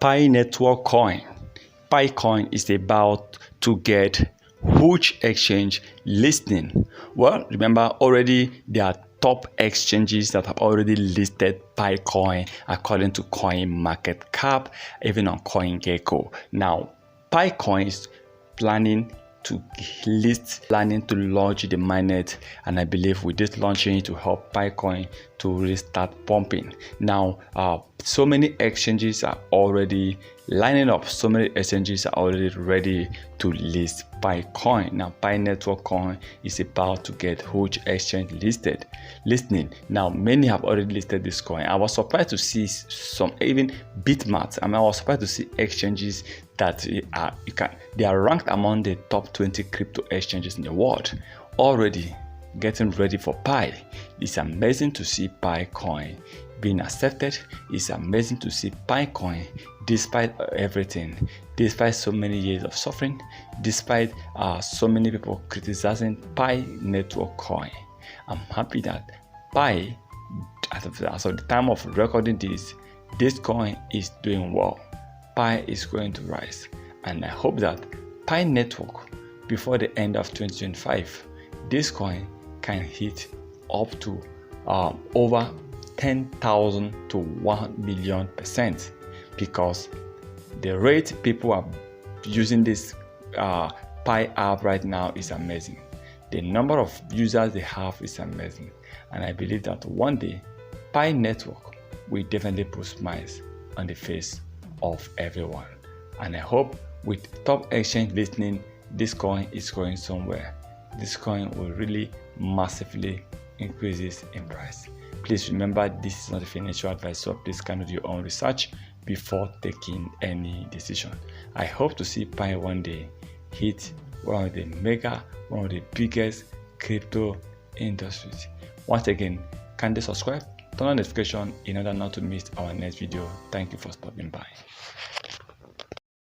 Pi Network Coin. Pi Coin is about to get huge exchange listing. Well, remember already there are top exchanges that have already listed Pi Coin according to Coin Market Cap, even on CoinGecko. Now, Pi Coin is planning to launch the mainnet, and I believe with this launching it will help Pi Coin to really start pumping. Now, so many exchanges are already lining up. So many exchanges are already ready to list Pi Coin. Now, Pi Network Coin is about to get huge exchange listening. Now, many have already listed this coin. I was surprised to see some, even Bitmart. I was surprised to see exchanges that they are ranked among the top 20 crypto exchanges in the world, already getting ready for Pi. It's amazing to see Pi Coin being accepted. It's amazing to see Pi Coin, despite everything, despite so many years of suffering, despite so many people criticizing Pi Network Coin. I'm happy that Pi, as of the time of recording this coin is doing well. Pi is going to rise, and I hope that Pi Network, before the end of 2025, this coin can hit up to over 10,000 to 1 million %, because the rate people are using this Pi app right now is amazing. The number of users they have is amazing, and I believe that one day Pi Network will definitely put smiles on the face of everyone. And I hope with top exchange listening, this coin is going somewhere. This coin will really massively increase in price. Please remember, this is not a financial advice, so please do your own research before taking any decision. I hope to see Pi one day hit one of the biggest crypto industries. Once again, kindly subscribe, turn on notification in order not to miss our next video. Thank you for stopping by.